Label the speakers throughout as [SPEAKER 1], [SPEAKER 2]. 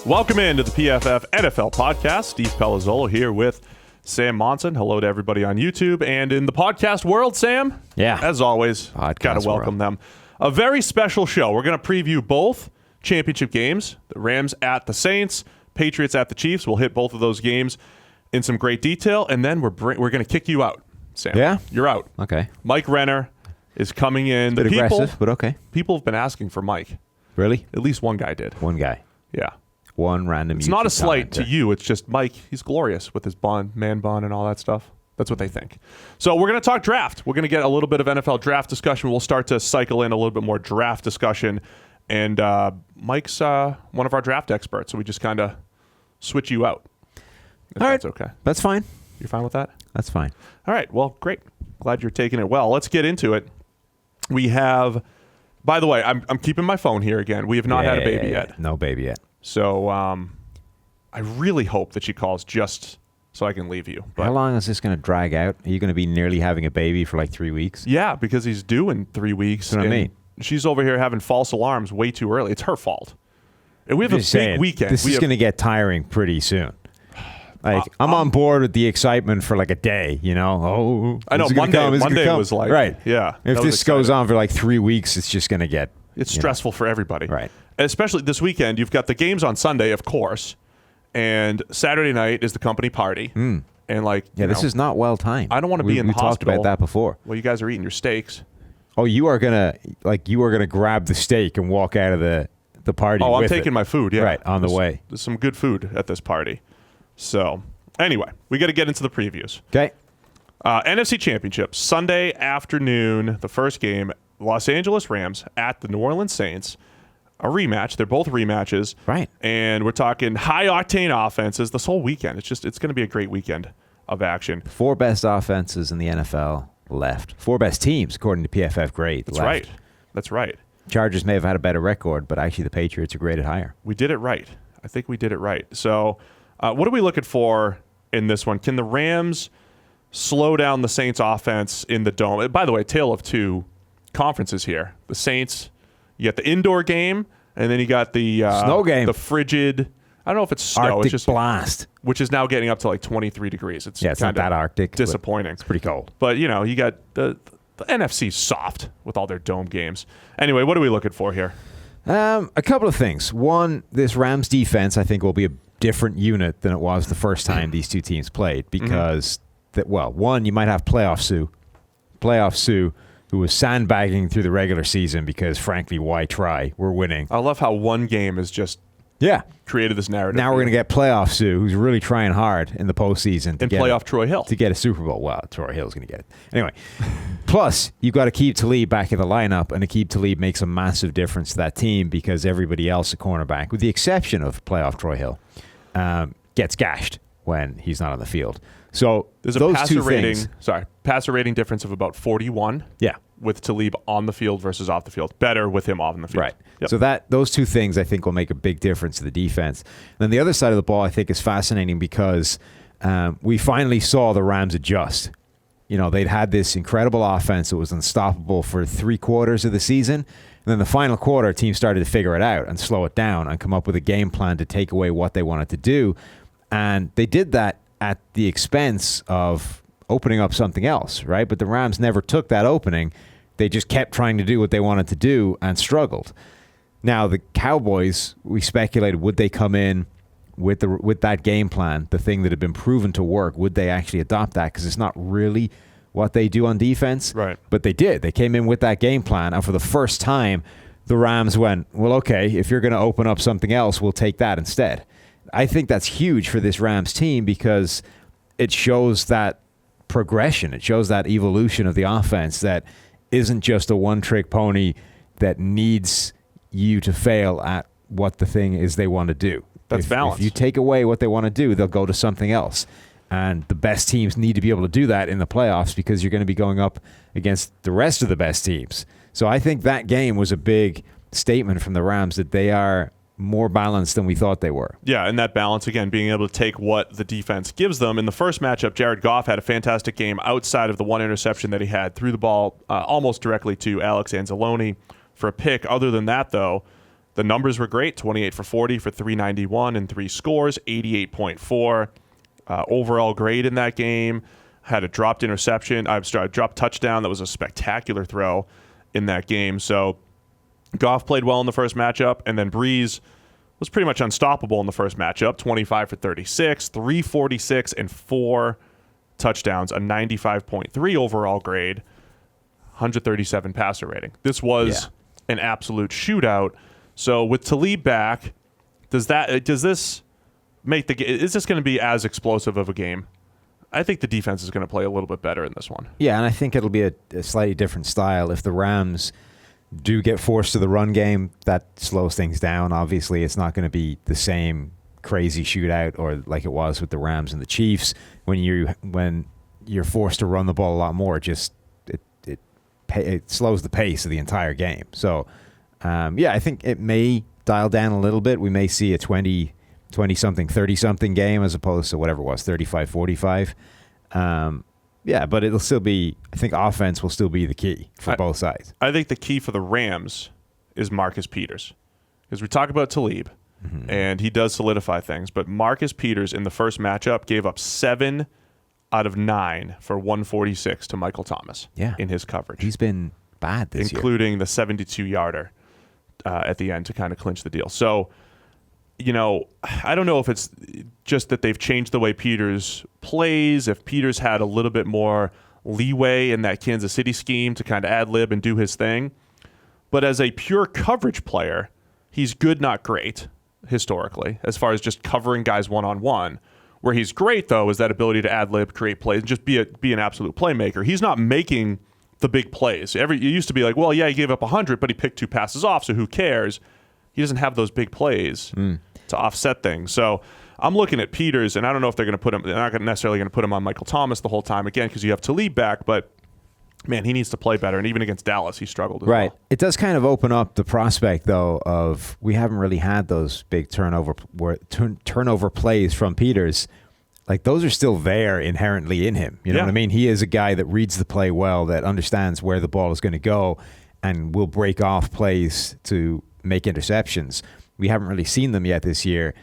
[SPEAKER 1] Welcome into the PFF NFL podcast. Steve Palazzolo here with Sam Monson. Hello to everybody on YouTube and in the podcast world, Sam.
[SPEAKER 2] Yeah.
[SPEAKER 1] As always, got to welcome them. A very special show. We're going to preview both championship games, the Rams at the Saints, Patriots at the Chiefs. We'll hit both of those games in some great detail, and then we're going to kick you out, Sam.
[SPEAKER 2] Yeah?
[SPEAKER 1] You're out.
[SPEAKER 2] Okay.
[SPEAKER 1] Mike Renner is coming in.
[SPEAKER 2] Bit aggressive, but okay.
[SPEAKER 1] People have been asking for Mike.
[SPEAKER 2] Really?
[SPEAKER 1] At least one guy did.
[SPEAKER 2] One guy.
[SPEAKER 1] Yeah.
[SPEAKER 2] One random.
[SPEAKER 1] It's not a slight to you. It's just Mike. He's glorious with his man bun, and all that stuff. That's what they think. So we're going to talk draft. We're going to get a little bit of NFL draft discussion. We'll start to cycle in a little bit more draft discussion. And Mike's one of our draft experts, so we just kind of switch you out. If
[SPEAKER 2] all right.
[SPEAKER 1] That's okay.
[SPEAKER 2] That's fine.
[SPEAKER 1] You're fine with that?
[SPEAKER 2] That's fine.
[SPEAKER 1] All right. Well, great. Glad you're taking it well. Let's get into it. We have, by the way, I'm keeping my phone here again. We have not had a baby yet.
[SPEAKER 2] No baby yet.
[SPEAKER 1] So I really hope that she calls just so I can leave you. But
[SPEAKER 2] how long is this going to drag out? Are you going to be nearly having a baby for like 3 weeks?
[SPEAKER 1] Yeah, because he's due in 3 weeks.
[SPEAKER 2] That's what I mean.
[SPEAKER 1] She's over here having false alarms way too early. It's her fault. And we have a big weekend.
[SPEAKER 2] This is going to get tiring pretty soon. Like I'm on board with the excitement for like a day, you know. Oh,
[SPEAKER 1] I know Monday was like
[SPEAKER 2] right.
[SPEAKER 1] Yeah.
[SPEAKER 2] If this goes on for like 3 weeks, it's just going to get
[SPEAKER 1] stressful for everybody.
[SPEAKER 2] Right.
[SPEAKER 1] Especially this weekend. You've got the games on Sunday, of course, and Saturday night is the company party. And
[SPEAKER 2] this is not well timed.
[SPEAKER 1] I don't want to be in the hospital.
[SPEAKER 2] We talked about that before.
[SPEAKER 1] Well, you guys are eating your steaks.
[SPEAKER 2] Oh, you are gonna grab the steak and walk out of the party.
[SPEAKER 1] Oh, I'm
[SPEAKER 2] with
[SPEAKER 1] taking
[SPEAKER 2] it.
[SPEAKER 1] my food. Yeah,
[SPEAKER 2] right on the way.
[SPEAKER 1] There's some good food at this party. So anyway, we got to get into the previews.
[SPEAKER 2] Okay.
[SPEAKER 1] NFC Championship Sunday afternoon. The first game, Los Angeles Rams at the New Orleans Saints. A rematch. They're both rematches.
[SPEAKER 2] Right.
[SPEAKER 1] And we're talking high-octane offenses this whole weekend. It's going to be a great weekend of action.
[SPEAKER 2] 4 best offenses in the NFL left. 4 best teams, according to PFF grade.
[SPEAKER 1] That's
[SPEAKER 2] left.
[SPEAKER 1] right. That's right.
[SPEAKER 2] Chargers may have had a better record, but actually the Patriots are graded higher.
[SPEAKER 1] We did it right. I think we did it right. So what are we looking for in this one? Can the Rams slow down the Saints' offense in the Dome? By the way, tale of two conferences here. The Saints, you got the indoor game, and then you got the
[SPEAKER 2] snow game.
[SPEAKER 1] The frigid, I don't know if it's snow.
[SPEAKER 2] Arctic
[SPEAKER 1] it's just
[SPEAKER 2] blast.
[SPEAKER 1] Which is now getting up to like 23 degrees. It's
[SPEAKER 2] not that Arctic.
[SPEAKER 1] Disappointing.
[SPEAKER 2] It's pretty cold.
[SPEAKER 1] But, you got the NFC's soft with all their dome games. Anyway, what are we looking for here?
[SPEAKER 2] A couple of things. One, this Rams defense, I think, will be a different unit than it was the first time these two teams played because, one, you might have Playoff Sue, who was sandbagging through the regular season because, frankly, why try? We're winning.
[SPEAKER 1] I love how one game is just created this narrative.
[SPEAKER 2] Now we're going to get Playoff Sue, who's really trying hard in the postseason.
[SPEAKER 1] And playoff Troy Hill.
[SPEAKER 2] To get a Super Bowl. Well, Troy Hill's going to get it. Anyway, plus, you've got Aqib Talib back in the lineup, and Aqib Talib makes a massive difference to that team because everybody else at cornerback, with the exception of playoff Troy Hill, gets gashed when he's not on the field. So
[SPEAKER 1] there's a passer rating difference of about 41.
[SPEAKER 2] Yeah.
[SPEAKER 1] With Talib on the field versus off the field. Better with him on the field.
[SPEAKER 2] Right.
[SPEAKER 1] Yep.
[SPEAKER 2] So those two things I think will make a big difference to the defense. And then the other side of the ball I think is fascinating because we finally saw the Rams adjust. They'd had this incredible offense that was unstoppable for 3 quarters of the season. And then the final quarter, teams started to figure it out and slow it down and come up with a game plan to take away what they wanted to do. And they did that at the expense of opening up something else, right? But the Rams never took that opening. They just kept trying to do what they wanted to do and struggled. Now, the Cowboys, we speculated, would they come in with that game plan, the thing that had been proven to work? Would they actually adopt that? Because it's not really what they do on defense.
[SPEAKER 1] Right.
[SPEAKER 2] But they did. They came in with that game plan, and for the first time, the Rams went, well, okay, if you're going to open up something else, we'll take that instead. I think that's huge for this Rams team because it shows that progression. It shows that evolution of the offense that isn't just a one-trick pony that needs you to fail at what the thing is they want to do.
[SPEAKER 1] That's balance.
[SPEAKER 2] If you take away what they want to do, they'll go to something else. And the best teams need to be able to do that in the playoffs because you're going to be going up against the rest of the best teams. So I think that game was a big statement from the Rams that they are more balanced than we thought they were.
[SPEAKER 1] Yeah, and that balance, again, being able to take what the defense gives them. In the first matchup, Jared Goff had a fantastic game outside of the one interception that he had, threw the ball almost directly to Alex Anzalone for a pick. Other than that, though, The numbers were great, 28 for 40 for 391 and 3 scores, 88.4 overall grade in that game. Had a dropped dropped touchdown that was a spectacular throw in that game. So Goff played well in the first matchup, and then Breeze was pretty much unstoppable in the first matchup, 25 for 36, 346, and 4 touchdowns, a 95.3 overall grade, 137 passer rating. This was an absolute shootout. So with Talib back, does this make is this going to be as explosive of a game? I think the defense is going to play a little bit better in this one.
[SPEAKER 2] Yeah, and I think it'll be a slightly different style. If the Rams do get forced to the run game, that slows things down. Obviously, it's not going to be the same crazy shootout or like it was with the Rams and the Chiefs when you're forced to run the ball a lot more. It slows the pace of the entire game. So, I think it may dial down a little bit. We may see a 20-something, 30-something game as opposed to whatever it was, 35-45. But it'll still be, I think offense will still be the key for both sides.
[SPEAKER 1] I think the key for the Rams is Marcus Peters. Because we talk about Talib, and he does solidify things, but Marcus Peters in the first matchup gave up 7 out of 9 for 146 to Michael Thomas in his coverage.
[SPEAKER 2] He's been bad this year.
[SPEAKER 1] Including the 72-yarder at the end to kind of clinch the deal. So, I don't know if it's just that they've changed the way Peters plays, if Peters had a little bit more leeway in that Kansas City scheme to kind of ad-lib and do his thing. But as a pure coverage player, he's good, not great, historically, as far as just covering guys one-on-one. Where he's great, though, is that ability to ad-lib, create plays, and just be an absolute playmaker. He's not making the big plays. It used to be like, well, yeah, he gave up 100, but he picked 2 passes off, so who cares? He doesn't have those big plays to offset things. So I'm looking at Peters, and I don't know if they're not necessarily going to put him on Michael Thomas the whole time again because you have Talib back, but man, he needs to play better. And even against Dallas, he struggled as well.
[SPEAKER 2] It does kind of open up the prospect, though, of we haven't really had those big turnover plays from Peters. Like, those are still there inherently in him. You know what I mean? He is a guy that reads the play well, that understands where the ball is going to go, and will break off plays to make interceptions. We haven't really seen them yet this year,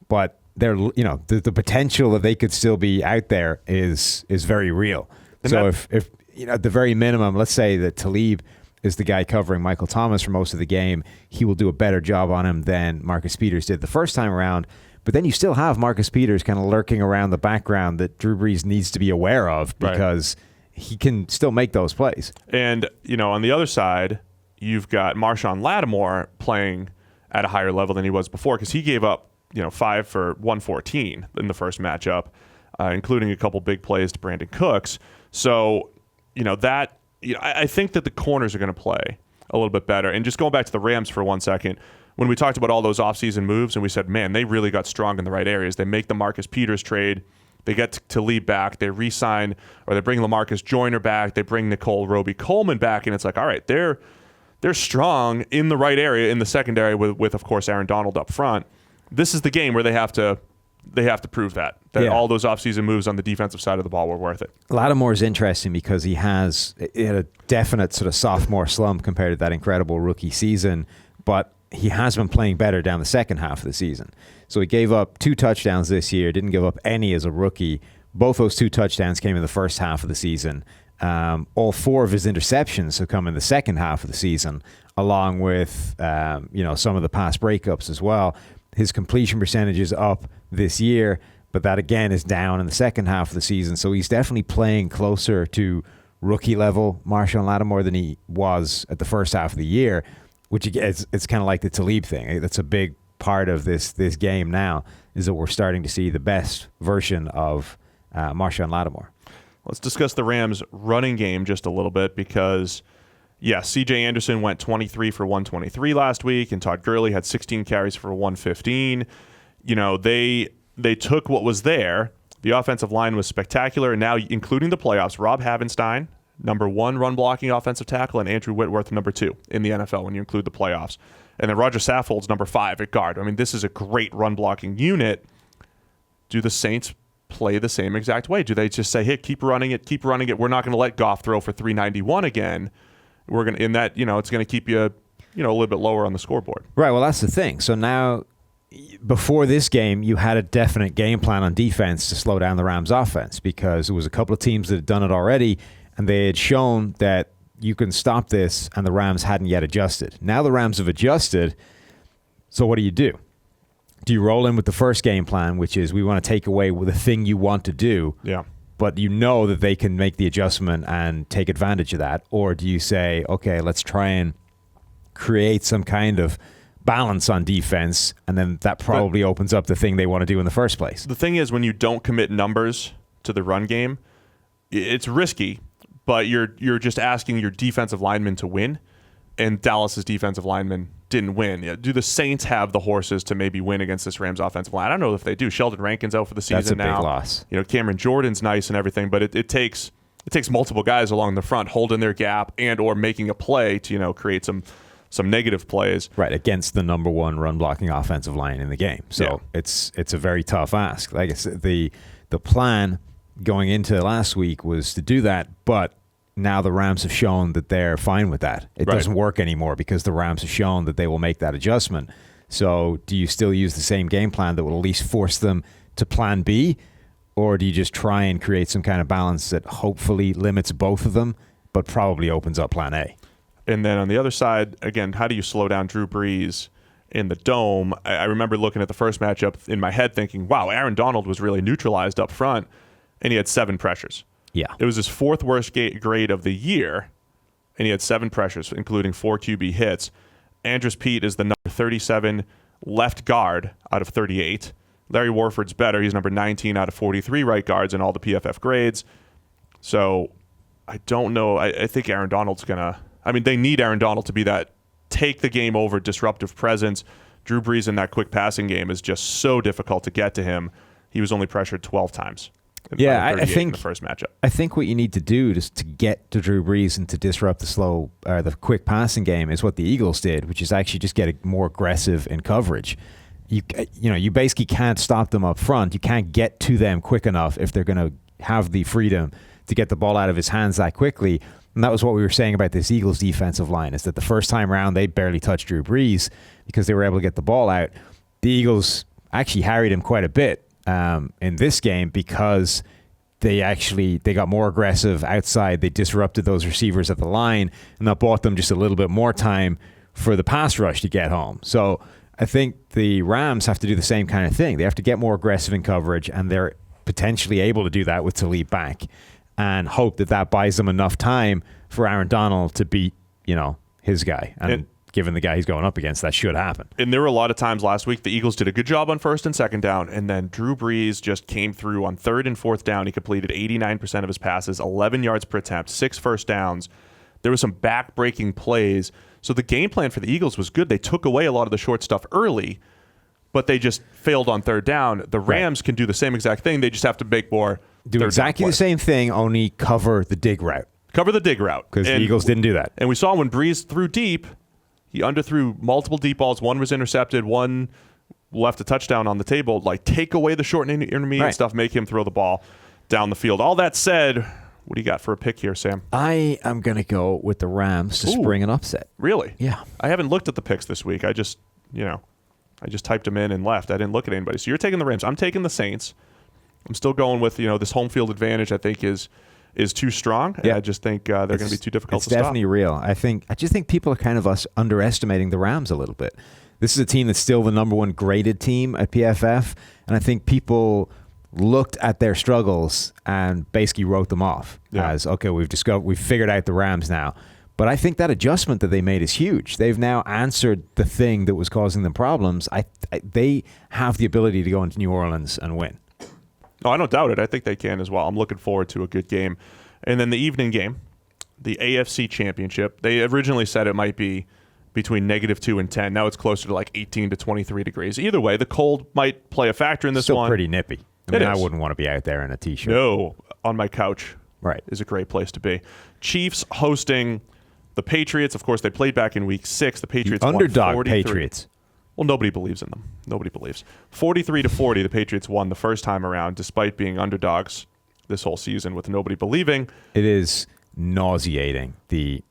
[SPEAKER 2] but they're, the potential that they could still be out there is very real. And so if at the very minimum, let's say that Talib is the guy covering Michael Thomas for most of the game, he will do a better job on him than Marcus Peters did the first time around. But then you still have Marcus Peters kind of lurking around the background that Drew Brees needs to be aware of because he can still make those plays.
[SPEAKER 1] And, on the other side, you've got Marshawn Lattimore playing at a higher level than he was before because he gave up, 5 for 114 in the first matchup, including a couple big plays to Brandon Cooks. So, I think that the corners are going to play a little bit better. And just going back to the Rams for 1 second, when we talked about all those offseason moves and we said, man, they really got strong in the right areas. They make the Marcus Peters trade. They get Talib back. They re-sign, or they bring LaMarcus Joyner back. They bring Nicole Roby-Coleman back. And it's like, all right, they're strong in the right area in the secondary with of course, Aaron Donald up front. This is the game where they have to prove that all those offseason moves on the defensive side of the ball were worth it.
[SPEAKER 2] Lattimore is interesting because he had a definite sort of sophomore slump compared to that incredible rookie season, but he has been playing better down the second half of the season. So he gave up 2 touchdowns this year, didn't give up any as a rookie. Both those 2 touchdowns came in the first half of the season. All 4 of his interceptions have come in the second half of the season, along with some of the pass breakups as well. His completion percentage is up this year, but that again is down in the second half of the season. So he's definitely playing closer to rookie level Marshawn Lattimore than he was at the first half of the year, which it's kind of like the Talib thing. That's a big part of this game now, is that we're starting to see the best version of Marshawn Lattimore.
[SPEAKER 1] Let's discuss the Rams' running game just a little bit because, C.J. Anderson went 23 for 123 last week, and Todd Gurley had 16 carries for 115. They took what was there. The offensive line was spectacular, and now, including the playoffs, Rob Havenstein, number 1 run-blocking offensive tackle, and Andrew Whitworth, number 2 in the NFL when you include the playoffs. And then Roger Saffold's number 5 at guard. I mean, this is a great run-blocking unit. Do the Saints play the same exact way? Do they just say, hey, keep running it. We're not going to let Goff throw for 391 again. We're going to, it's going to keep you a little bit lower on the scoreboard.
[SPEAKER 2] Right. Well, that's the thing. So now, before this game, you had a definite game plan on defense to slow down the Rams' offense because there was a couple of teams that had done it already, and they had shown that you can stop this, and the Rams hadn't yet adjusted. Now the Rams have adjusted. So what do? Do you roll in with the first game plan, which is we want to take away the thing you want to do?
[SPEAKER 1] Yeah.
[SPEAKER 2] But you know that they can make the adjustment and take advantage of that? Or do you say, okay, let's try and create some kind of balance on defense, and then that probably opens up the thing they want to do in the first place?
[SPEAKER 1] The thing is, when you don't commit numbers to the run game, it's risky, but you're just asking your defensive linemen to win, and Dallas's defensive linemen didn't win. Do the Saints have the horses to maybe win against this Rams offensive line? I don't know if they do. Sheldon Rankin's out for the season now.
[SPEAKER 2] That's a big loss.
[SPEAKER 1] Cameron Jordan's nice and everything, but it takes multiple guys along the front holding their gap and or making a play to create some negative plays.
[SPEAKER 2] Right, against the number one run blocking offensive line in the game. So it's a very tough ask. Like I said, the plan going into last week was to do that, but now the Rams have shown that they're fine with that. It doesn't work anymore because the Rams have shown that they will make that adjustment. So do you still use the same game plan that will at least force them to plan B, or do you just try and create some kind of balance that hopefully limits both of them but probably opens up plan A?
[SPEAKER 1] And then on the other side, again, how do you slow down Drew Brees in the dome? I remember looking at the first matchup in my head thinking, wow, Aaron Donald was really neutralized up front, and he had 7 pressures.
[SPEAKER 2] Yeah.
[SPEAKER 1] It was his 4th worst grade of the year, and he had 7 pressures, including 4 QB hits. Andrus Peat is the number 37 left guard out of 38. Larry Warford's better. He's number 19 out of 43 right guards in all the PFF grades. So I don't know. I think Aaron Donald's going to... they need Aaron Donald to be that take the game over disruptive presence. Drew Brees in that quick passing game is just so difficult to get to him. He was only pressured 12 times.
[SPEAKER 2] I think
[SPEAKER 1] in the first matchup.
[SPEAKER 2] I think what you need to do to get to Drew Brees and to disrupt the quick passing game is what the Eagles did, which is actually just get more aggressive in coverage. You basically can't stop them up front. You can't get to them quick enough if they're going to have the freedom to get the ball out of his hands that quickly. And that was what we were saying about this Eagles defensive line, is that the first time around they barely touched Drew Brees because they were able to get the ball out. The Eagles actually harried him quite a bit in this game because they got more aggressive outside. They disrupted those receivers at the line, and that bought them just a little bit more time for the pass rush to get home. So I think the Rams have to do the same kind of thing. They have to get more aggressive in coverage, and they're potentially able to do that with Talib back, and hope that buys them enough time for Aaron Donald to beat, his guy. And given the guy he's going up against, that should happen. And
[SPEAKER 1] there were a lot of times last week the Eagles did a good job on 1st and 2nd down, and then Drew Brees just came through on 3rd and 4th down. He completed 89% of his passes, 11 yards per attempt, 6 first downs. There was some back-breaking plays. So the game plan for the Eagles was good. They took away a lot of the short stuff early, but they just failed on 3rd down. The Rams can do the same exact thing. They just have to make more.
[SPEAKER 2] Do exactly the same thing, only cover the dig route.
[SPEAKER 1] Cover the dig route.
[SPEAKER 2] Because the Eagles didn't do that.
[SPEAKER 1] And we saw when Brees threw deep, he underthrew multiple deep balls. One was intercepted. One left a touchdown on the table. Take away the short and intermediate stuff, make him throw the ball down the field. All that said, what do you got for a pick here, Sam?
[SPEAKER 2] I am going to go with the Rams to spring an upset.
[SPEAKER 1] Really?
[SPEAKER 2] Yeah.
[SPEAKER 1] I haven't looked at the picks this week. I just typed them in and left. I didn't look at anybody. So you're taking the Rams. I'm taking the Saints. I'm still going with, this home field advantage I think is too strong. And I just think they're going to be too difficult to stop.
[SPEAKER 2] It's definitely real. I just think people are kind of underestimating the Rams a little bit. This is a team that's still the number 1 graded team at PFF, and I think people looked at their struggles and basically wrote them off as, okay, we've figured out the Rams now. But I think that adjustment that they made is huge. They've now answered the thing that was causing them problems. They have the ability to go into New Orleans and win.
[SPEAKER 1] No, I don't doubt it. I think they can as well. I'm looking forward to a good game. And then the evening game, the AFC Championship. They originally said it might be between -2 and 10. Now it's closer to 18 to 23 degrees. Either way, the cold might play a factor in this
[SPEAKER 2] Still
[SPEAKER 1] one.
[SPEAKER 2] Still pretty nippy. I wouldn't want to be out there in a T-shirt.
[SPEAKER 1] No, on my couch is a great place to be. Chiefs hosting the Patriots. Of course, they played back in Week 6. The Patriots won 43.
[SPEAKER 2] Underdog Patriots.
[SPEAKER 1] Well, nobody believes in them. Nobody believes. 43-40, the Patriots won the first time around, despite being underdogs this whole season with nobody believing.
[SPEAKER 2] It is nauseating, the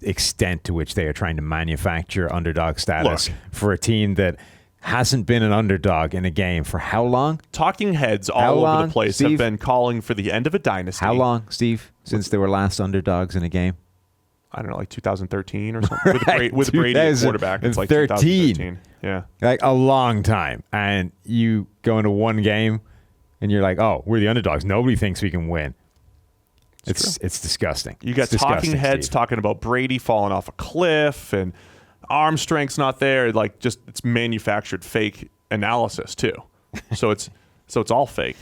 [SPEAKER 2] extent to which they are trying to manufacture underdog status
[SPEAKER 1] Look.
[SPEAKER 2] for a team that hasn't been an underdog in a game for how long?
[SPEAKER 1] Talking heads all over the place have been calling for the end of a dynasty.
[SPEAKER 2] How long, Steve, since they were last underdogs in a game?
[SPEAKER 1] I don't know, like 2013 or something. With Brady at quarterback, it's like 2013. Yeah.
[SPEAKER 2] Like a long time. And you go into one game and you're like, oh, we're the underdogs. Nobody thinks we can win. It's disgusting.
[SPEAKER 1] You got talking heads talking about Brady falling off a cliff and arm strength's not there. Like, just it's manufactured fake analysis too. So it's all fake.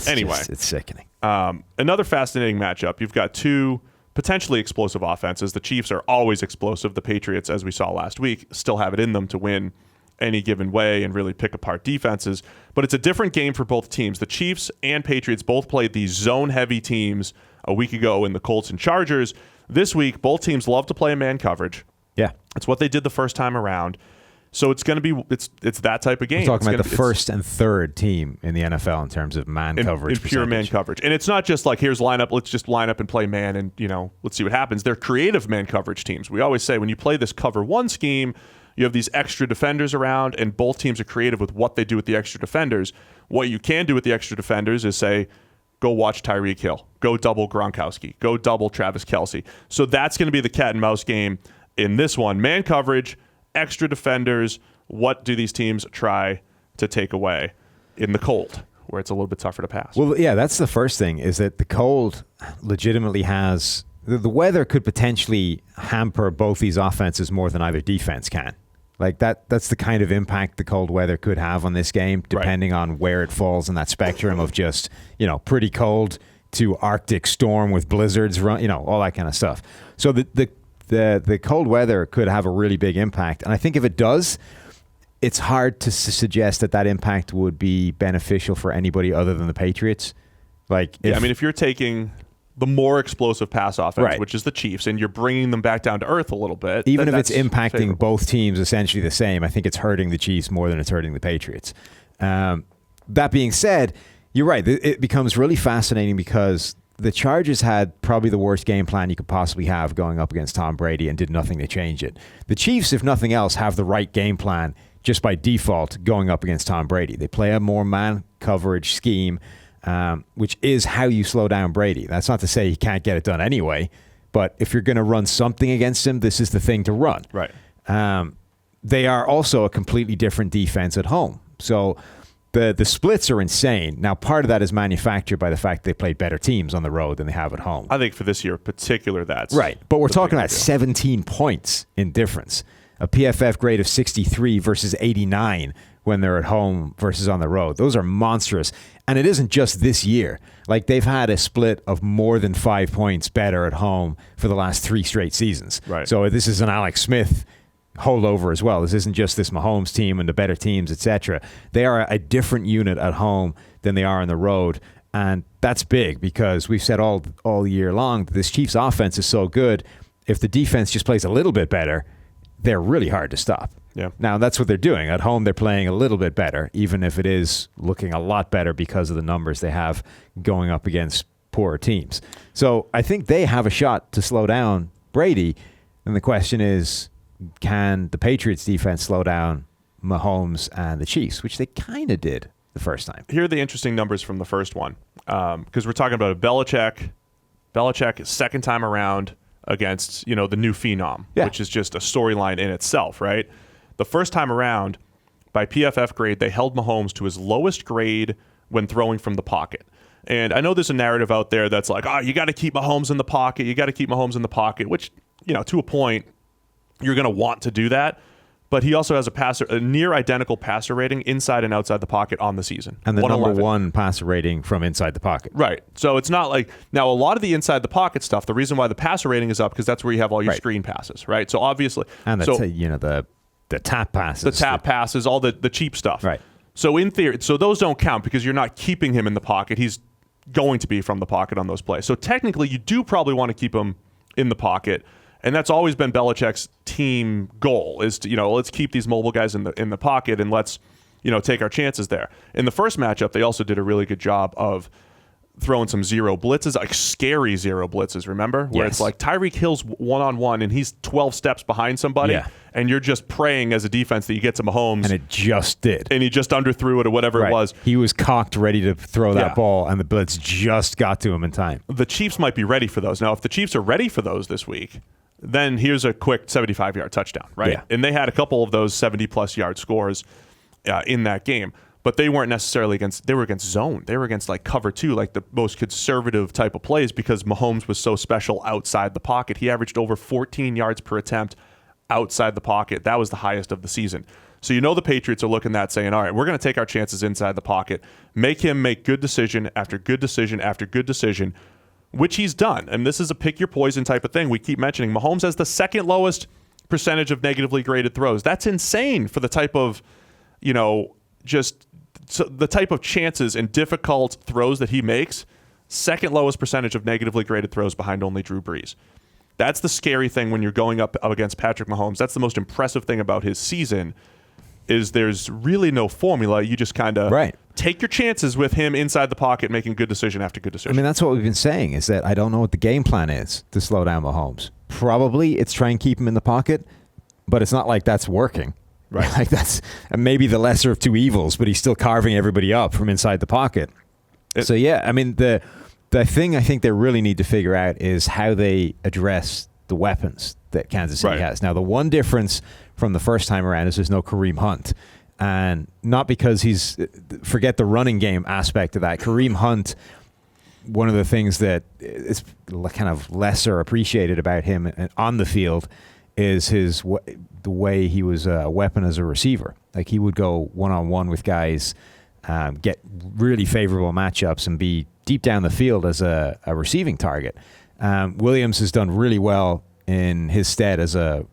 [SPEAKER 1] Anyway,
[SPEAKER 2] it's sickening.
[SPEAKER 1] Another fascinating matchup. You've got two potentially explosive offenses. The Chiefs are always explosive. The Patriots, as we saw last week, still have it in them to win any given way and really pick apart defenses. But it's a different game for both teams. The Chiefs and Patriots both played these zone-heavy teams a week ago in the Colts and Chargers. This week, both teams love to play a man coverage.
[SPEAKER 2] Yeah.
[SPEAKER 1] It's what they did the first time around. So it's going to be it's that type of game.
[SPEAKER 2] We're talking about the first and third team in the NFL in terms of man coverage.
[SPEAKER 1] In pure man coverage. And it's not just like, here's lineup, let's just line up and play man and, let's see what happens. They're creative man coverage teams. We always say when you play this cover one scheme, you have these extra defenders around, and both teams are creative with what they do with the extra defenders. What you can do with the extra defenders is say, go watch Tyreek Hill, go double Gronkowski, go double Travis Kelce. So that's going to be the cat and mouse game in this one. Man coverage, extra defenders. What do these teams try to take away in the cold, where it's a little bit tougher to pass?
[SPEAKER 2] Well, yeah, that's the first thing, is that the cold legitimately has the weather could potentially hamper both these offenses more than either defense can. Like that's the kind of impact the cold weather could have on this game, depending on where it falls in that spectrum of just, pretty cold to Arctic storm with blizzards, all that kind of stuff. So the cold weather could have a really big impact. And I think if it does, it's hard to suggest that impact would be beneficial for anybody other than the Patriots. If you're taking the more explosive pass offense, which is the Chiefs, and you're bringing them back down to earth a little bit. Even if it's impacting both teams essentially the same, I think it's hurting the Chiefs more than it's hurting the Patriots. That being said, you're right. It becomes really fascinating because the Chargers had probably the worst game plan you could possibly have going up against Tom Brady and did nothing to change it. The Chiefs, if nothing else, have the right game plan just by default going up against Tom Brady. They play a more man coverage scheme, which is how you slow down Brady. That's not to say he can't get it done anyway, but if you're going to run something against him, this is the thing to run.
[SPEAKER 1] Right.
[SPEAKER 2] They are also a completely different defense at home. So the splits are insane. Now, part of that is manufactured by the fact they play better teams on the road than they have at home.
[SPEAKER 1] I think for this year in particular, that's
[SPEAKER 2] right. But we're talking about 17 points in difference. A PFF grade of 63 versus 89 when they're at home versus on the road. Those are monstrous. And it isn't just this year. Like, they've had a split of more than 5 points better at home for the last 3 straight seasons.
[SPEAKER 1] Right.
[SPEAKER 2] So this is an Alex Smith holdover as well. This isn't just this Mahomes team and the better teams, etc. They are a different unit at home than they are on the road. And that's big because we've said all year long that this Chiefs offense is so good. If the defense just plays a little bit better, they're really hard to stop.
[SPEAKER 1] Yeah.
[SPEAKER 2] Now, that's what they're doing. At home, they're playing a little bit better, even if it is looking a lot better because of the numbers they have going up against poorer teams. So I think they have a shot to slow down Brady. And the question is, can the Patriots defense slow down Mahomes and the Chiefs, which they kind of did the first time?
[SPEAKER 1] Here are the interesting numbers from the first one, because we're talking about a Belichick second time around against, the new phenom, which is just a storyline in itself, right? The first time around, by PFF grade, they held Mahomes to his lowest grade when throwing from the pocket. And I know there's a narrative out there that's like, you got to keep Mahomes in the pocket. You got to keep Mahomes in the pocket, which, to a point, you're going to want to do that. But he also has a near identical passer rating inside and outside the pocket on the season.
[SPEAKER 2] And the number one passer rating from inside the pocket.
[SPEAKER 1] Right. So it's not like, now a lot of the inside the pocket stuff, the reason why the passer rating is up, because that's where you have all your screen passes, right? So obviously.
[SPEAKER 2] And the tap passes.
[SPEAKER 1] The tap passes, all the cheap stuff.
[SPEAKER 2] Right.
[SPEAKER 1] So in theory, so those don't count because you're not keeping him in the pocket. He's going to be from the pocket on those plays. So technically, you do probably want to keep him in the pocket. And that's always been Belichick's team goal is to, let's keep these mobile guys in the pocket and let's, take our chances there. In the first matchup, they also did a really good job of throwing some zero blitzes, like scary zero blitzes, remember? Where
[SPEAKER 2] Yes.
[SPEAKER 1] it's like Tyreek Hill's one-on-one and he's 12 steps behind somebody, and you're just praying as a defense that you get to Mahomes.
[SPEAKER 2] And it just did.
[SPEAKER 1] And he just underthrew it or whatever it was.
[SPEAKER 2] He was cocked, ready to throw that ball, and the blitz just got to him in time.
[SPEAKER 1] The Chiefs might be ready for those. Now, if the Chiefs are ready for those this week, then here's a quick 75-yard touchdown, right?
[SPEAKER 2] Yeah.
[SPEAKER 1] And they had a couple of those 70-plus yard scores in that game. But they weren't necessarily they were against zone. They were against like cover 2, like the most conservative type of plays because Mahomes was so special outside the pocket. He averaged over 14 yards per attempt outside the pocket. That was the highest of the season. So the Patriots are looking at saying, all right, we're going to take our chances inside the pocket, make him make good decision after good decision after good decision, which he's done. And this is a pick your poison type of thing. We keep mentioning Mahomes has the second lowest percentage of negatively graded throws. That's insane for the type of, so the type of chances and difficult throws that he makes. Second lowest percentage of negatively graded throws behind only Drew Brees. That's the scary thing when you're going up against Patrick Mahomes. That's the most impressive thing about his season is there's really no formula. You just kind of take your chances with him inside the pocket, making good decision after good decision.
[SPEAKER 2] I mean, that's what we've been saying is that I don't know what the game plan is to slow down Mahomes. Probably it's try and keep him in the pocket, but it's not like that's working. Right. Like that's maybe the lesser of two evils, but he's still carving everybody up from inside the pocket. So, yeah, I mean, the thing I think they really need to figure out is how they address the weapons that Kansas City has. Now, the one difference from the first time around is there's no Kareem Hunt. And not because forget the running game aspect of that. Kareem Hunt, one of the things that is kind of lesser appreciated about him on the field is the way he was a weapon as a receiver. Like he would go one-on-one with guys, get really favorable matchups, and be deep down the field as a receiving target. Williams has done really well in his stead as a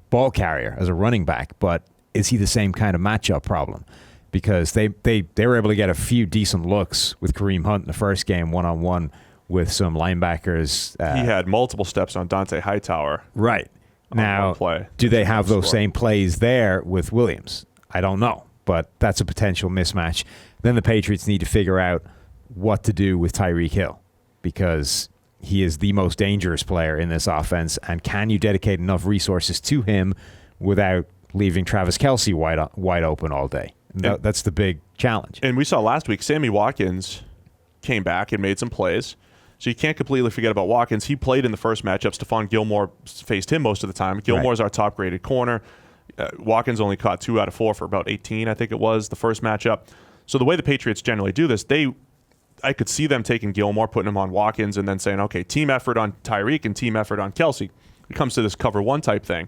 [SPEAKER 2] ball carrier, as a running back. But is he the same kind of matchup problem? Because they were able to get a few decent looks with Kareem Hunt in the first game, one-on-one with some linebackers.
[SPEAKER 1] He had multiple steps on Dante Hightower.
[SPEAKER 2] Right. Now, do they have those same plays there with Williams? I don't know, but that's a potential mismatch. Then the Patriots need to figure out what to do with Tyreek Hill because he is the most dangerous player in this offense, and can you dedicate enough resources to him without leaving Travis Kelce wide open all day? That's the big challenge.
[SPEAKER 1] And we saw last week, Sammy Watkins came back and made some plays. So you can't completely forget about Watkins. He played in the first matchup. Stephon Gilmore faced him most of the time. Gilmore's our top-graded corner. Watkins only caught 2 out of 4 for about 18, I think it was, the first matchup. So the way the Patriots generally do this, I could see them taking Gilmore, putting him on Watkins, and then saying, okay, team effort on Tyreek and team effort on Kelce. It comes to this cover 1 type thing.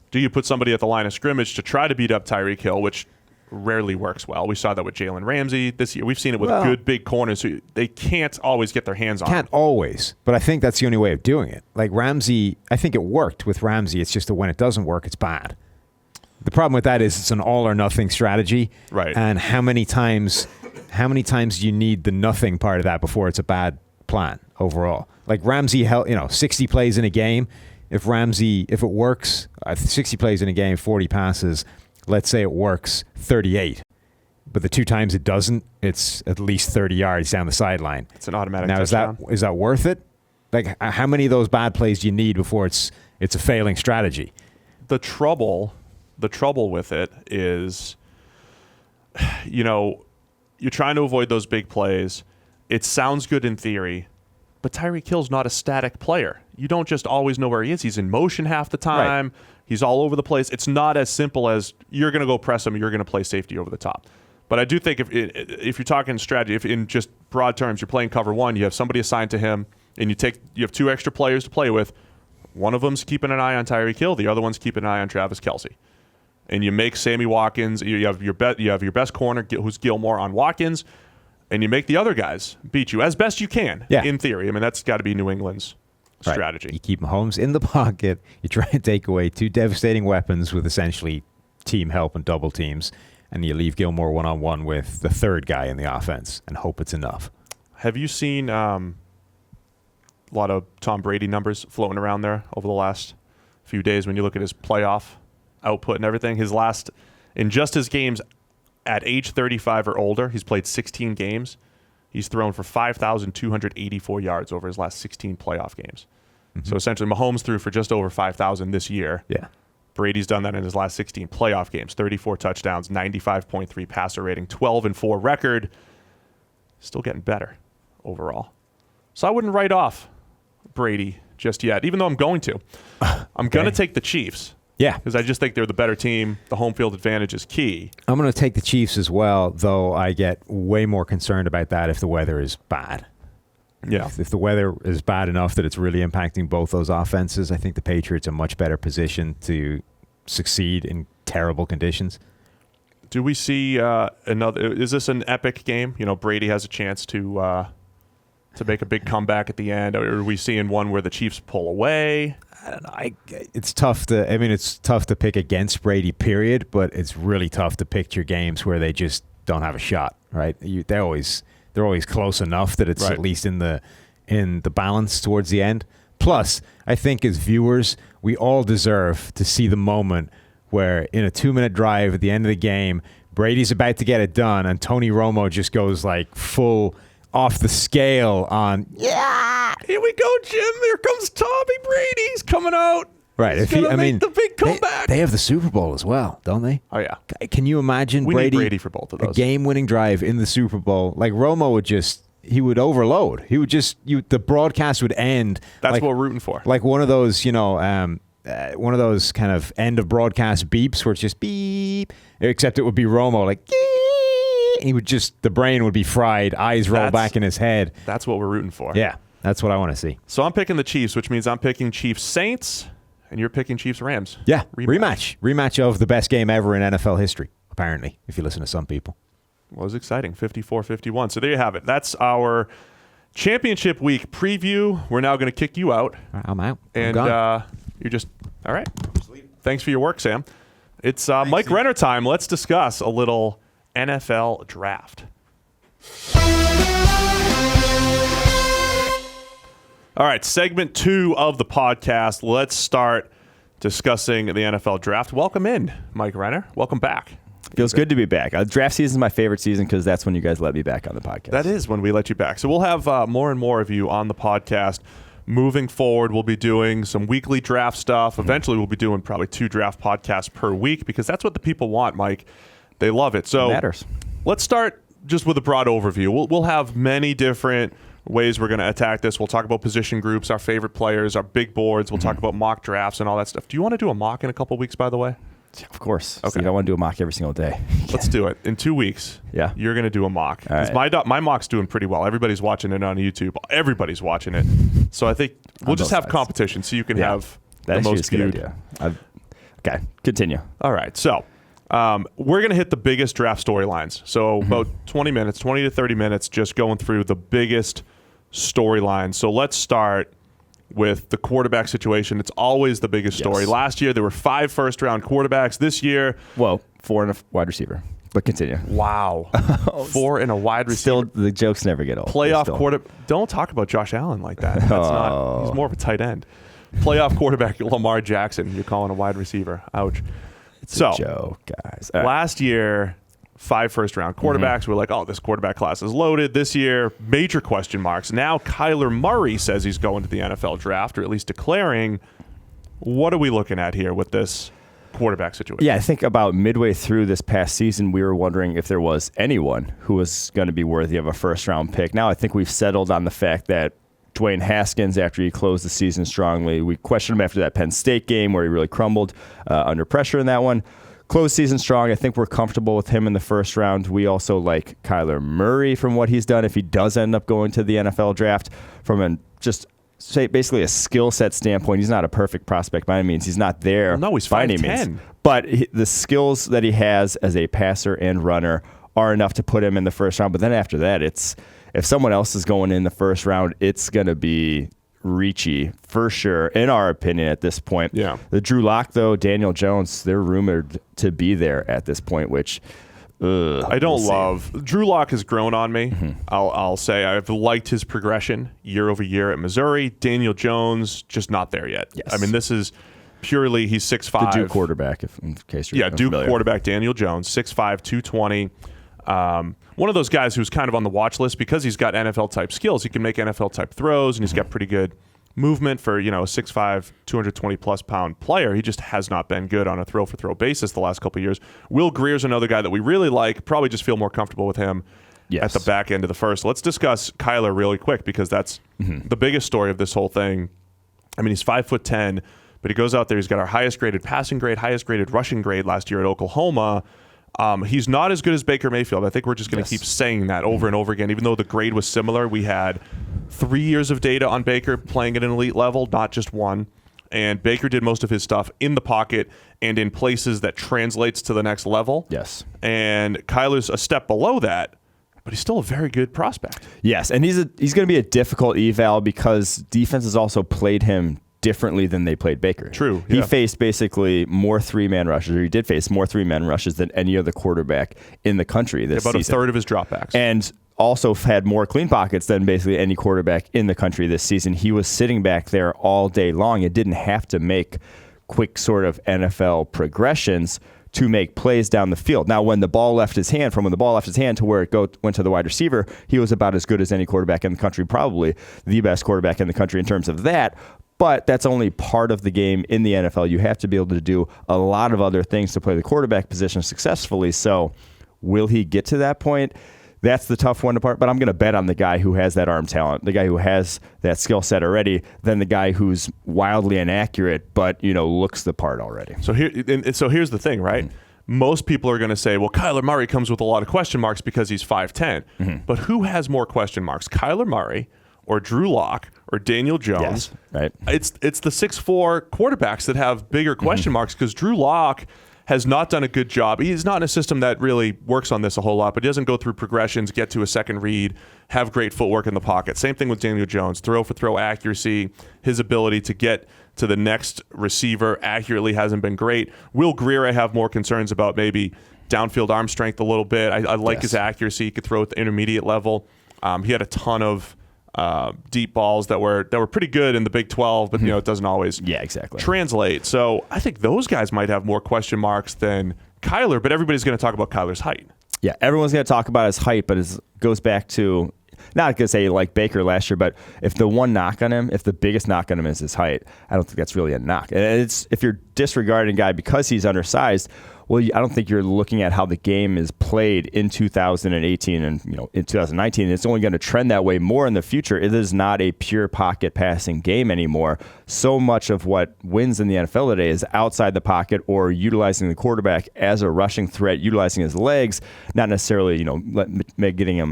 [SPEAKER 1] Do you put somebody at the line of scrimmage to try to beat up Tyreek Hill, which rarely works well? We saw that with Jalen Ramsey this year. We've seen it with good big corners who they can't always get their hands on.
[SPEAKER 2] Can't always, but I think that's the only way of doing it. Like Ramsey, I think it worked with Ramsey. It's just that when it doesn't work, it's bad. The problem with that is it's an all or nothing strategy.
[SPEAKER 1] Right.
[SPEAKER 2] And how many times do you need the nothing part of that before it's a bad plan overall? Like Ramsey held, 60 plays in a game. If it works, 60 plays in a game, 40 passes, let's say it works 38. But the 2 times it doesn't, it's at least 30 yards down the sideline.
[SPEAKER 1] It's an automatic
[SPEAKER 2] now,
[SPEAKER 1] touchdown.
[SPEAKER 2] Is that worth it? Like, how many of those bad plays do you need before it's a failing strategy?
[SPEAKER 1] The trouble with it is, you're trying to avoid those big plays. It sounds good in theory, but Tyreek Hill's not a static player. You don't just always know where he is. He's in motion half the time. Right. He's all over the place. It's not as simple as you're going to go press him, you're going to play safety over the top. But I do think if you're talking strategy, if in just broad terms you're playing cover 1, you have somebody assigned to him, and you have 2 extra players to play with. One of them's keeping an eye on Tyreek Hill. The other one's keeping an eye on Travis Kelce. And you make Sammy Watkins. You have your best corner, who's Gilmore, on Watkins, and you make the other guys beat you as best you can.
[SPEAKER 2] Yeah.
[SPEAKER 1] In theory, I mean that's got to be New England's strategy.
[SPEAKER 2] You keep Mahomes in the pocket. You try and take away 2 devastating weapons with essentially team help and double teams, and you leave Gilmore one-on-one with the third guy in the offense and hope it's enough.
[SPEAKER 1] Have you seen a lot of Tom Brady numbers floating around there over the last few days when you look at his playoff output and everything? In just his games at age 35 or older, he's played 16 games. He's thrown for 5,284 yards over his last 16 playoff games. So essentially, Mahomes threw for just over 5,000 this year.
[SPEAKER 2] Yeah.
[SPEAKER 1] Brady's done that in his last 16 playoff games. 34 touchdowns, 95.3 passer rating, 12-4 record. Still getting better overall. So I wouldn't write off Brady just yet, even though I'm going to. I'm going to take the Chiefs.
[SPEAKER 2] Yeah.
[SPEAKER 1] Because I just think they're the better team. The home field advantage is key.
[SPEAKER 2] I'm going to take the Chiefs as well, though I get way more concerned about that if the weather is bad.
[SPEAKER 1] Yeah.
[SPEAKER 2] If the weather is bad enough that it's really impacting both those offenses, I think the Patriots are much better positioned to succeed in terrible conditions.
[SPEAKER 1] Do we see another? Is this an epic game? You know, Brady has a chance to make a big comeback at the end, or are we seeing one where the Chiefs pull away?
[SPEAKER 2] I don't know. It's tough to. I mean, it's tough to pick against Brady, period. But it's really tough to picture games where they just don't have a shot. Right? They're always close enough that it's
[SPEAKER 1] right.
[SPEAKER 2] At least in the balance towards the end. Plus, I think as viewers, we all deserve to see the moment where in a 2-minute drive at the end of the game, Brady's about to get it done, and Tony Romo just goes like full off the scale on, yeah,
[SPEAKER 1] here we go, Jim. Here comes Tommy Brady. He's coming out.
[SPEAKER 2] Right.
[SPEAKER 1] He's gonna make the big comeback.
[SPEAKER 2] They have the Super Bowl as well, don't they?
[SPEAKER 1] Oh, yeah.
[SPEAKER 2] Can you imagine
[SPEAKER 1] We
[SPEAKER 2] Brady,
[SPEAKER 1] need Brady for both of those.
[SPEAKER 2] a game-winning drive in the Super Bowl? Like Romo he would overload. He would the broadcast would end.
[SPEAKER 1] That's
[SPEAKER 2] like,
[SPEAKER 1] what we're rooting for.
[SPEAKER 2] Like one of those, one of those kind of end of broadcast beeps where it's just beep, except it would be Romo like, he would the brain would be fried, eyes roll back in his head.
[SPEAKER 1] That's what we're rooting for.
[SPEAKER 2] Yeah, that's what I want to see.
[SPEAKER 1] So I'm picking the Chiefs, which means I'm picking Chiefs Saints, and you're picking Chiefs Rams.
[SPEAKER 2] Yeah, rematch of the best game ever in NFL history, apparently, if you listen to some people.
[SPEAKER 1] Well, it was exciting, 54-51. So there you have it. That's our championship week preview. We're now going to kick you out.
[SPEAKER 2] I'm out.
[SPEAKER 1] And you're just, all right. Thanks for your work, Sam. It's Mike Renner time. Let's discuss a little NFL draft. All right, segment 2 of the podcast. Let's start discussing the NFL draft. Welcome in, Mike Renner. Welcome back.
[SPEAKER 3] Feels good to be back. Draft season is my favorite season because that's when you guys let me back on the podcast.
[SPEAKER 1] That is when we let you back. So we'll have more and more of you on the podcast. Moving forward, we'll be doing some weekly draft stuff. Eventually, we'll be doing probably 2 draft podcasts per week because that's what the people want, Mike. They love it. So
[SPEAKER 3] it matters.
[SPEAKER 1] Let's start just with a broad overview. We'll have many different ways we're going to attack this. We'll talk about position groups, our favorite players, our big boards. We'll talk about mock drafts and all that stuff. Do you want to do a mock in a couple weeks, by the way?
[SPEAKER 3] Of course.
[SPEAKER 1] Okay.
[SPEAKER 3] So you don't want to do a mock every single day.
[SPEAKER 1] Let's do it. In 2 weeks, you're going to do a mock.
[SPEAKER 3] All right.
[SPEAKER 1] My mock's doing pretty well. Everybody's watching it on YouTube. Everybody's watching it. So I think we'll just have competition so you can have the most viewed.
[SPEAKER 3] Idea. Okay, continue.
[SPEAKER 1] All right. So we're going to hit the biggest draft storylines. So about 20 to 30 minutes just going through the biggest storylines. So let's start with the quarterback situation. It's always the biggest story. Last year, there were 5 first-round quarterbacks. This year...
[SPEAKER 3] Well, 4 and a wide receiver. But continue.
[SPEAKER 1] Wow. 4 and a wide receiver.
[SPEAKER 3] Still, the jokes never get old.
[SPEAKER 1] Playoff quarterback... Don't talk about Josh Allen like that. That's not... He's more of a tight end. Playoff quarterback Lamar Jackson. You're calling a wide receiver. Ouch.
[SPEAKER 3] It's a joke, guys.
[SPEAKER 1] Last year... 5 first-round quarterbacks. We're like, oh, this quarterback class is loaded. This year, major question marks. Now Kyler Murray says he's going to the NFL draft, or at least declaring. What are we looking at here with this quarterback situation?
[SPEAKER 3] Yeah, I think about midway through this past season, we were wondering if there was anyone who was going to be worthy of a first-round pick. Now I think we've settled on the fact that Dwayne Haskins, after he closed the season strongly, we questioned him after that Penn State game where he really crumbled under pressure in that one. Closed season strong. I think we're comfortable with him in the first round. We also like Kyler Murray from what he's done. If he does end up going to the NFL draft, from basically a skill set standpoint, he's not a perfect prospect by any means. He's not there.
[SPEAKER 1] Well, no, he's
[SPEAKER 3] by any
[SPEAKER 1] 5'10".
[SPEAKER 3] means. But the skills that he has as a passer and runner are enough to put him in the first round. But then after that, if someone else is going in the first round, it's going to be reachy for sure, in our opinion at this point.
[SPEAKER 1] Yeah.
[SPEAKER 3] The Drew Lock, though, Daniel Jones, they're rumored to be there at this point, which
[SPEAKER 1] I don't love. Drew Lock has grown on me. I'll say I've liked his progression year over year at Missouri. Daniel Jones, just not there yet.
[SPEAKER 3] Yes.
[SPEAKER 1] I mean, this is purely, he's 6'5".
[SPEAKER 3] The Duke quarterback, in case you're
[SPEAKER 1] Duke
[SPEAKER 3] unfamiliar.
[SPEAKER 1] quarterback Daniel Jones, 6'5", 220. One of those guys who's kind of on the watch list because he's got NFL-type skills. He can make NFL-type throws, and he's got pretty good movement for, a 6'5", 220-plus pound player. He just has not been good on a throw-for-throw basis the last couple of years. Will Greer's another guy that we really like. Probably just feel more comfortable with him at the back end of the first. Let's discuss Kyler really quick because that's the biggest story of this whole thing. I mean, he's 5'10", but he goes out there. He's got our highest-graded passing grade, highest-graded rushing grade last year at Oklahoma. He's not as good as Baker Mayfield. I think we're just going to keep saying that over and over again. Even though the grade was similar, we had 3 years of data on Baker playing at an elite level, not just one. And Baker did most of his stuff in the pocket and in places that translates to the next level.
[SPEAKER 3] Yes.
[SPEAKER 1] And Kyler's a step below that, but he's still a very good prospect.
[SPEAKER 3] Yes, and he's going to be a difficult eval because defenses also played him differently than they played Baker.
[SPEAKER 1] True.
[SPEAKER 3] He faced basically more three-man rushes, or he did face more three-man rushes than any other quarterback in the country this
[SPEAKER 1] season. About a third of his dropbacks.
[SPEAKER 3] And also had more clean pockets than basically any quarterback in the country this season. He was sitting back there all day long. It didn't have to make quick sort of NFL progressions to make plays down the field. Now, when the ball left his hand, to where it went to the wide receiver, he was about as good as any quarterback in the country, probably the best quarterback in the country in terms of that. But that's only part of the game in the NFL. You have to be able to do a lot of other things to play the quarterback position successfully. So will he get to that point? That's the tough one to part. But I'm going to bet on the guy who has that arm talent, the guy who has that skill set already, than the guy who's wildly inaccurate but looks the part already.
[SPEAKER 1] So here's the thing, right? Most people are going to say, well, Kyler Murray comes with a lot of question marks because he's 5'10". But who has more question marks, Kyler Murray or Drew Lock or Daniel Jones?
[SPEAKER 3] Yes, right.
[SPEAKER 1] It's the 6'4" quarterbacks that have bigger question marks because Drew Lock has not done a good job. He's not in a system that really works on this a whole lot, but he doesn't go through progressions, get to a second read, have great footwork in the pocket. Same thing with Daniel Jones. Throw-for-throw accuracy, his ability to get to the next receiver accurately hasn't been great. Will Greer, I have more concerns about maybe downfield arm strength a little bit. I like his accuracy. He could throw at the intermediate level. He had a ton of deep balls that were pretty good in the Big 12, but it doesn't always translate. So I think those guys might have more question marks than Kyler, but everybody's going to talk about Kyler's height.
[SPEAKER 3] Yeah, everyone's going to talk about his height, but it goes back to, not going to say like Baker last year, but if the biggest knock on him is his height, I don't think that's really a knock. And if you're disregarding a guy because he's undersized, well, I don't think you're looking at how the game is played in 2018 and in 2019. It's only going to trend that way more in the future. It is not a pure pocket passing game anymore. So much of what wins in the NFL today is outside the pocket or utilizing the quarterback as a rushing threat, utilizing his legs, not necessarily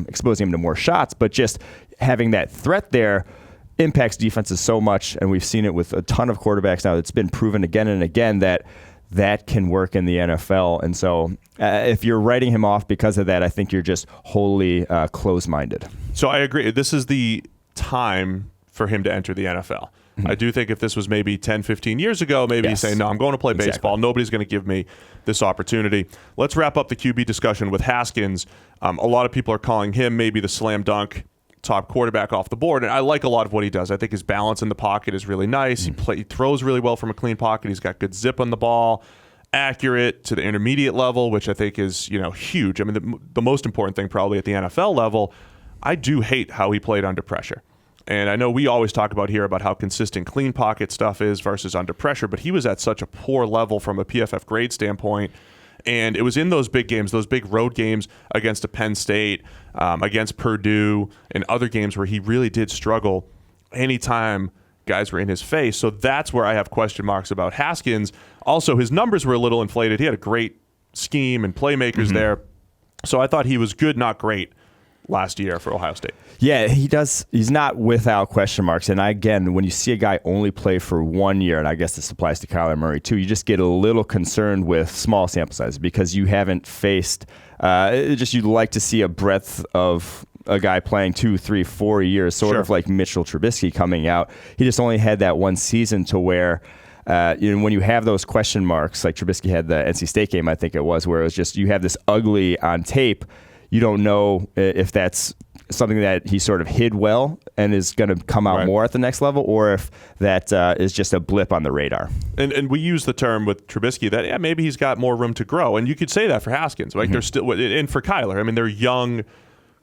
[SPEAKER 3] exposing him to more shots, but just having that threat there impacts defenses so much. And we've seen it with a ton of quarterbacks now. It's been proven again and again that can work in the NFL. And so if you're writing him off because of that, I think you're just wholly close-minded.
[SPEAKER 1] So I agree. This is the time for him to enter the NFL. I do think if this was maybe 10, 15 years ago, maybe he's saying, no, I'm going to play baseball. Nobody's going to give me this opportunity. Let's wrap up the QB discussion with Haskins. A lot of people are calling him maybe the slam dunk top quarterback off the board, and I like a lot of what he does. I think his balance in the pocket is really nice. He throws really well from a clean pocket. He's got good zip on the ball, accurate to the intermediate level, which I think is huge. I mean, the most important thing probably at the NFL level, I do hate how he played under pressure. And I know we always talk about here about how consistent clean pocket stuff is versus under pressure, but he was at such a poor level from a PFF grade standpoint. And it was in those big games, those big road games against a Penn State, against Purdue, and other games where he really did struggle anytime guys were in his face. So that's where I have question marks about Haskins. Also, his numbers were a little inflated. He had a great scheme and playmakers there. So I thought he was good, not great, last year for Ohio State.
[SPEAKER 3] Yeah, he does. He's not without question marks. And again, when you see a guy only play for 1 year, and I guess this applies to Kyler Murray too, you just get a little concerned with small sample sizes because you haven't faced, you'd like to see a breadth of a guy playing 2, 3, 4 years, sort of like Mitchell Trubisky coming out. He just only had that one season to where, when you have those question marks, like Trubisky had the NC State game, I think it was, where it was just you have this ugly on tape. You don't know if that's something that he sort of hid well and is going to come out more at the next level, or if that is just a blip on the radar.
[SPEAKER 1] And we use the term with Trubisky that maybe he's got more room to grow, and you could say that for Haskins. Like they're still, and for Kyler, I mean, they're young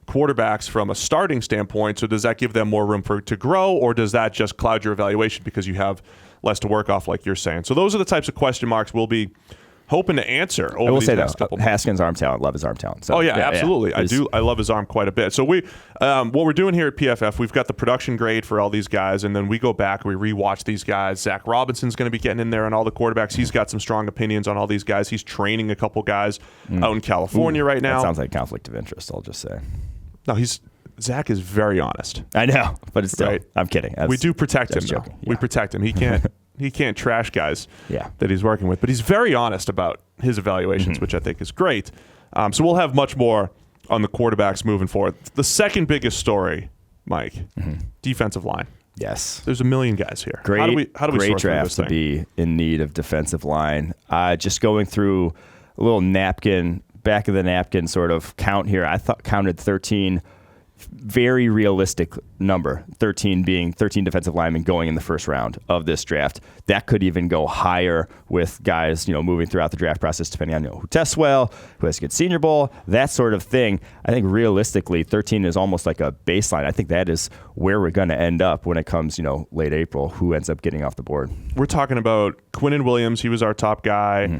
[SPEAKER 1] quarterbacks from a starting standpoint. So does that give them more room to grow, or does that just cloud your evaluation because you have less to work off, like you're saying? So those are the types of question marks we'll be hoping to answer over
[SPEAKER 3] I will
[SPEAKER 1] these
[SPEAKER 3] say
[SPEAKER 1] next
[SPEAKER 3] that
[SPEAKER 1] couple
[SPEAKER 3] Haskins' arm talent, love his arm talent. So,
[SPEAKER 1] absolutely. I love his arm quite a bit. So what we're doing here at PFF, we've got the production grade for all these guys, and then we go back, we rewatch these guys. Zach Robinson's going to be getting in there on all the quarterbacks. He's got some strong opinions on all these guys. He's training a couple guys out in California right now.
[SPEAKER 3] That sounds like conflict of interest, I'll just say.
[SPEAKER 1] No, Zach is very honest.
[SPEAKER 3] I know, but it's still,
[SPEAKER 1] right.
[SPEAKER 3] I'm kidding.
[SPEAKER 1] We do protect him, though.
[SPEAKER 3] Yeah.
[SPEAKER 1] We protect him. He can't he can't trash guys
[SPEAKER 3] Yeah.
[SPEAKER 1] that he's working with, but he's very honest about his evaluations, which I think is great. So we'll have much more on the quarterbacks moving forward. The second biggest story, Mike, defensive line.
[SPEAKER 3] Yes.
[SPEAKER 1] There's a million guys here.
[SPEAKER 3] Great,
[SPEAKER 1] how do we
[SPEAKER 3] great
[SPEAKER 1] sort through
[SPEAKER 3] draft
[SPEAKER 1] this
[SPEAKER 3] to
[SPEAKER 1] thing?
[SPEAKER 3] be in need of defensive line. Just going through a little napkin, back of the napkin sort of count here. I counted 13. Very realistic number, 13 being 13 defensive linemen going in the first round of this draft. That could even go higher with guys, moving throughout the draft process, depending on who tests well, who has a good Senior Bowl, that sort of thing. I think realistically, 13 is almost like a baseline. I think that is where we're going to end up when it comes, late April, who ends up getting off the board.
[SPEAKER 1] We're talking about Quinnen Williams. He was our top guy.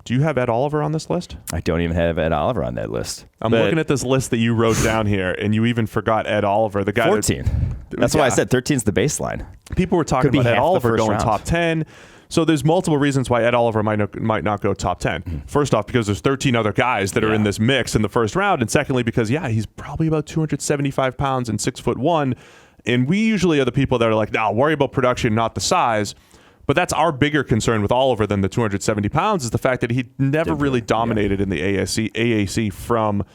[SPEAKER 1] Do you have Ed Oliver on this list?
[SPEAKER 3] I don't even have Ed Oliver on that list.
[SPEAKER 1] I'm looking at this list that you wrote down here, and you even forgot Ed Oliver, the guy
[SPEAKER 3] 14. That's why I said 13 is the baseline.
[SPEAKER 1] People were talking about Ed Oliver going top 10. So there's multiple reasons why Ed Oliver might not go top 10. First off, because there's 13 other guys that are in this mix in the first round. And secondly, because, he's probably about 275 pounds and 6'1". And we usually are the people that are like, no, worry about production, not the size. But that's our bigger concern with Oliver than the 270 pounds is the fact that he never really dominated in the AAC from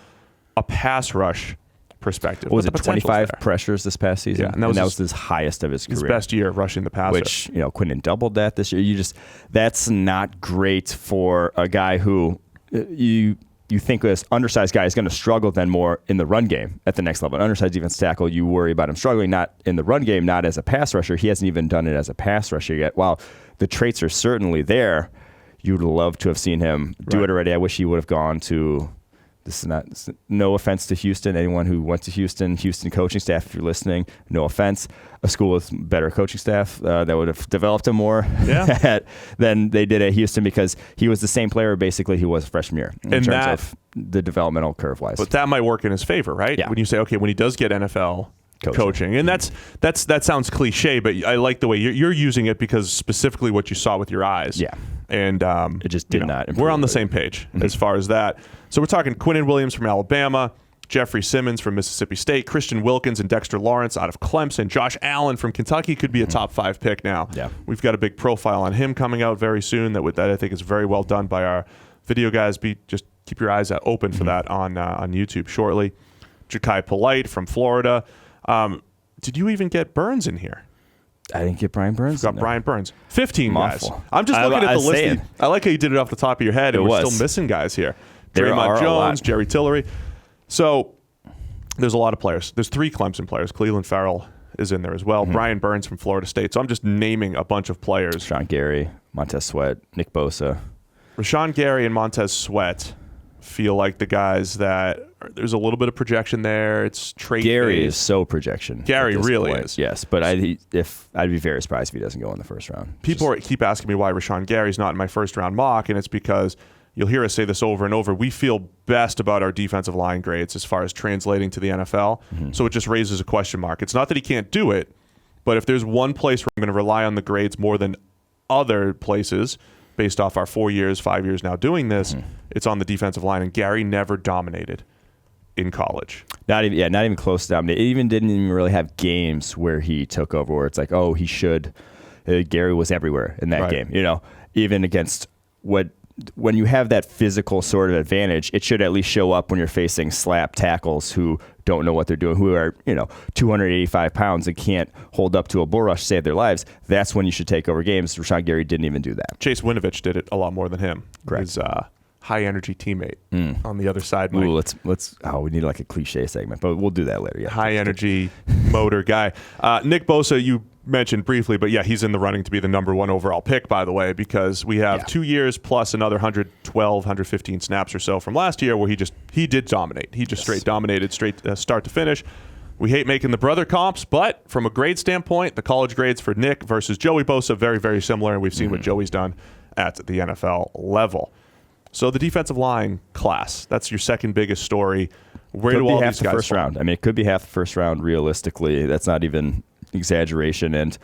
[SPEAKER 1] a pass rush perspective.
[SPEAKER 3] What was it, 25 pressures this past season?
[SPEAKER 1] Yeah, and that was
[SPEAKER 3] his highest of his career.
[SPEAKER 1] His best year rushing the passer.
[SPEAKER 3] Which, Quinnen doubled that this year. That's not great for a guy who you think this undersized guy is going to struggle then more in the run game at the next level. An undersized defense tackle, you worry about him struggling, not in the run game, not as a pass rusher. He hasn't even done it as a pass rusher yet. While the traits are certainly there, you'd love to have seen him do it already. I wish he would have gone to, no offense to Houston, anyone who went to Houston coaching staff, if you're listening, no offense, a school with better coaching staff that would have developed him more than they did at Houston, because he was the same player basically he was freshman year in terms of the developmental curve wise.
[SPEAKER 1] But that might work in his favor, right?
[SPEAKER 3] Yeah.
[SPEAKER 1] When you say, okay, when he does get NFL coaching. And that sounds cliche, but I like the way you're using it, because specifically what you saw with your eyes.
[SPEAKER 3] Yeah.
[SPEAKER 1] And
[SPEAKER 3] it just did not improve.
[SPEAKER 1] We're on the same page as far as that. So we're talking Quinnen Williams from Alabama, Jeffrey Simmons from Mississippi State, Christian Wilkins and Dexter Lawrence out of Clemson, Josh Allen from Kentucky could be a top 5 pick now.
[SPEAKER 3] Yeah.
[SPEAKER 1] We've got a big profile on him coming out very soon that I think is very well done by our video guys. Just keep your eyes open for that on YouTube shortly. Ja'Kai Polite from Florida. Did you even get Burns in here?
[SPEAKER 3] I didn't get Brian Burns.
[SPEAKER 1] Got Brian Burns. 15 guys.
[SPEAKER 3] Awful.
[SPEAKER 1] I'm just looking at the list. I like how you did it off the top of your head, and we're still missing guys here. Draymond Jones, Jerry Tillery. So there's a lot of players. There's 3 Clemson players. Cleveland Farrell is in there as well. Brian Burns from Florida State. So I'm just naming a bunch of players.
[SPEAKER 3] Rashawn Gary, Montez Sweat, Nick Bosa.
[SPEAKER 1] Rashawn Gary and Montez Sweat feel like the guys that there's a little bit of projection there. It's trait.
[SPEAKER 3] Gary is so projection.
[SPEAKER 1] Gary really is.
[SPEAKER 3] Yes, but I'd be very surprised if he doesn't go in the first round.
[SPEAKER 1] People keep asking me why Rashawn Gary's not in my first round mock, and it's because you'll hear us say this over and over. We feel best about our defensive line grades as far as translating to the NFL. So it just raises a question mark. It's not that he can't do it, but if there's one place where I'm going to rely on the grades more than other places, based off our 4 years, 5 years now doing this, it's on the defensive line. And Gary never dominated in college.
[SPEAKER 3] Not even close to dominate. It even didn't even really have games where he took over, where it's like, oh, he should. Gary was everywhere in that game. Even against when you have that physical sort of advantage, it should at least show up when you're facing slap tackles who don't know what they're doing, who are 285 pounds and can't hold up to a bull rush to save their lives. That's when you should take over games. Rashawn Gary didn't even do that.
[SPEAKER 1] Chase Winovich did it a lot more than him.
[SPEAKER 3] Correct.
[SPEAKER 1] high energy teammate on the other side.
[SPEAKER 3] Ooh, let's. Oh, we need like a cliche segment, but we'll do that later. Yeah.
[SPEAKER 1] High energy motor guy. Nick Bosa, you mentioned briefly, but yeah, he's in the running to be the number 1 overall pick, by the way, because we have 2 years plus another 112, 115 snaps or so from last year where he did dominate. He just straight dominated, start to finish. We hate making the brother comps, but from a grade standpoint, the college grades for Nick versus Joey Bosa, very, very similar, and we've seen what Joey's done at the NFL level. So the defensive line class, that's your second biggest story. Where do all these guys
[SPEAKER 3] first round? I mean, it could be half the first round realistically. That's not even exaggeration, and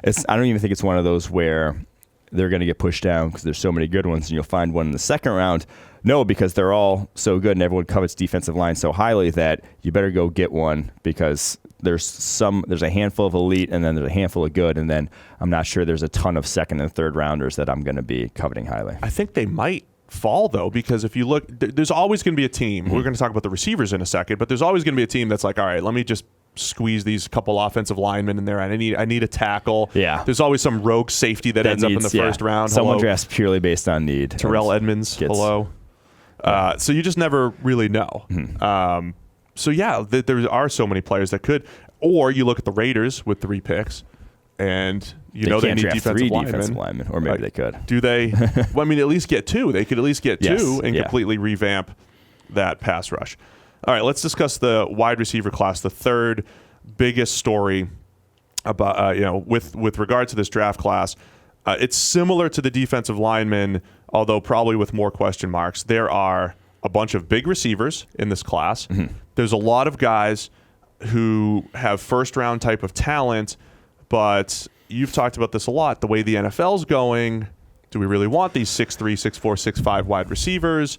[SPEAKER 3] I don't even think it's one of those where they're going to get pushed down because there's so many good ones and you'll find one in the second round. No, because they're all so good and everyone covets defensive line so highly that you better go get one, because there's a handful of elite and then there's a handful of good, and then I'm not sure there's a ton of second and third rounders that I'm going to be coveting highly.
[SPEAKER 1] I think they might fall, though, because if you look, there's always going to be a team. We're going to talk about the receivers in a second, but there's always going to be a team that's like, all right, let me just squeeze these couple offensive linemen in there. I need a tackle.
[SPEAKER 3] Yeah.
[SPEAKER 1] There's always some rogue safety that ends up in the first round.
[SPEAKER 3] Someone drafts purely based on need.
[SPEAKER 1] Terrell Edmonds. Hello. So you just never really know. So yeah, there are so many players that could. Or you look at the Raiders with 3 picks, and they need defensive linemen.
[SPEAKER 3] Or maybe they could.
[SPEAKER 1] Do they? Well, I mean, at least get 2. They could at least get 2 and
[SPEAKER 3] yeah.
[SPEAKER 1] completely revamp that pass rush. All right, let's discuss the wide receiver class, the third biggest story about with regard to this draft class. It's similar to the defensive linemen, although probably with more question marks. There are a bunch of big receivers in this class. There's a lot of guys who have first-round type of talent, but you've talked about this a lot. The way the NFL's going, do we really want these 6'3", 6'4", 6'5" wide receivers?